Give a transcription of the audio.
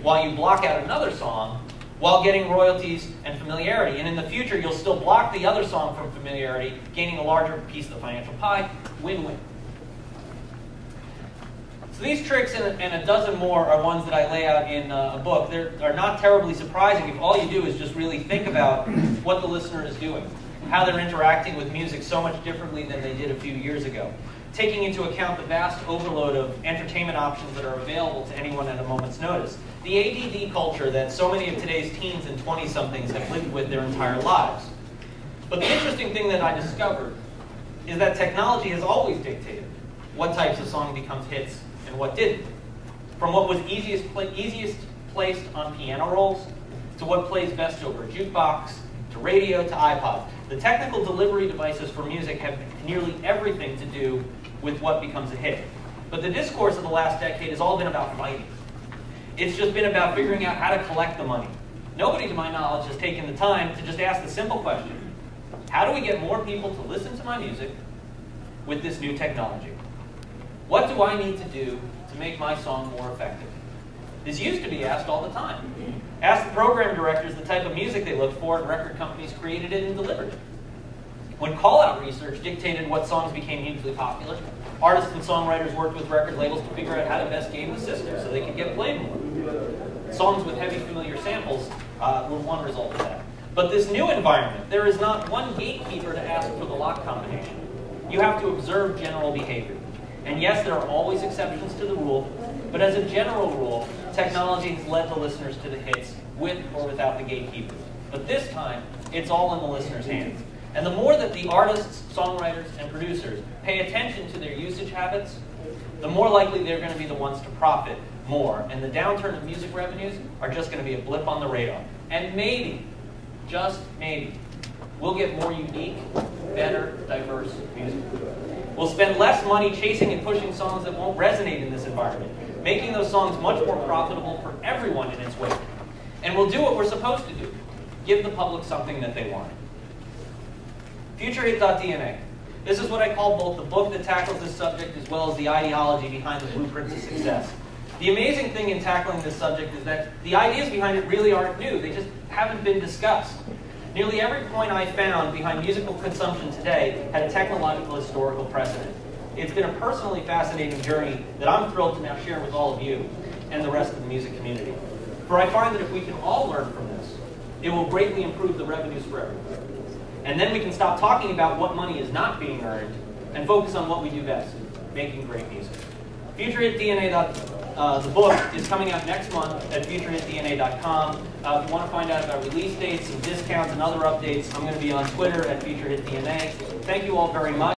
while you block out another song while getting royalties and familiarity. And in the future, you'll still block the other song from familiarity, gaining a larger piece of the financial pie. Win-win. So these tricks and a dozen more are ones that I lay out in a book. They're not terribly surprising if all you do is just really think about what the listener is doing, how they're interacting with music so much differently than they did a few years ago, taking into account the vast overload of entertainment options that are available to anyone at a moment's notice. The ADD culture that so many of today's teens and 20-somethings have lived with their entire lives. But the interesting thing that I discovered is that technology has always dictated what types of song becomes hits and what didn't. From what was easiest placed on piano rolls, to what plays best over a jukebox, to radio, to iPod. The technical delivery devices for music have nearly everything to do with what becomes a hit. But the discourse of the last decade has all been about fighting. It's just been about figuring out how to collect the money. Nobody, to my knowledge, has taken the time to just ask the simple question: how do we get more people to listen to my music with this new technology? What do I need to do to make my song more effective? This used to be asked all the time. Ask the program directors the type of music they looked for, and record companies created it and delivered it. When call-out research dictated what songs became hugely popular, artists and songwriters worked with record labels to figure out how to best game the system so they could get played more. Songs with heavy familiar samples were one result of that. But this new environment, there is not one gatekeeper to ask for the lock combination. You have to observe general behavior. And yes, there are always exceptions to the rule, but as a general rule, technology has led the listeners to the hits with or without the gatekeepers. But this time, it's all in the listener's hands. And the more that the artists, songwriters, and producers pay attention to their usage habits, the more likely they're going to be the ones to profit more. And the downturn of music revenues are just going to be a blip on the radar. And maybe, just maybe, we'll get more unique, better, diverse music. We'll spend less money chasing and pushing songs that won't resonate in this environment, making those songs much more profitable for everyone in its wake. And we'll do what we're supposed to do: give the public something that they want. FutureHit.DNA. This is what I call both the book that tackles this subject as well as the ideology behind the blueprints of success. The amazing thing in tackling this subject is that the ideas behind it really aren't new. They just haven't been discussed. Nearly every point I found behind musical consumption today had a technological historical precedent. It's been a personally fascinating journey that I'm thrilled to now share with all of you and the rest of the music community. For I find that if we can all learn from this, it will greatly improve the revenues for everyone. And then we can stop talking about what money is not being earned and focus on what we do best: making great music. FutureHitDNA. The book is coming out next month at futurehitdna.com. If you want to find out about release dates and discounts and other updates, I'm going to be on Twitter at FutureHitDNA. Thank you all very much.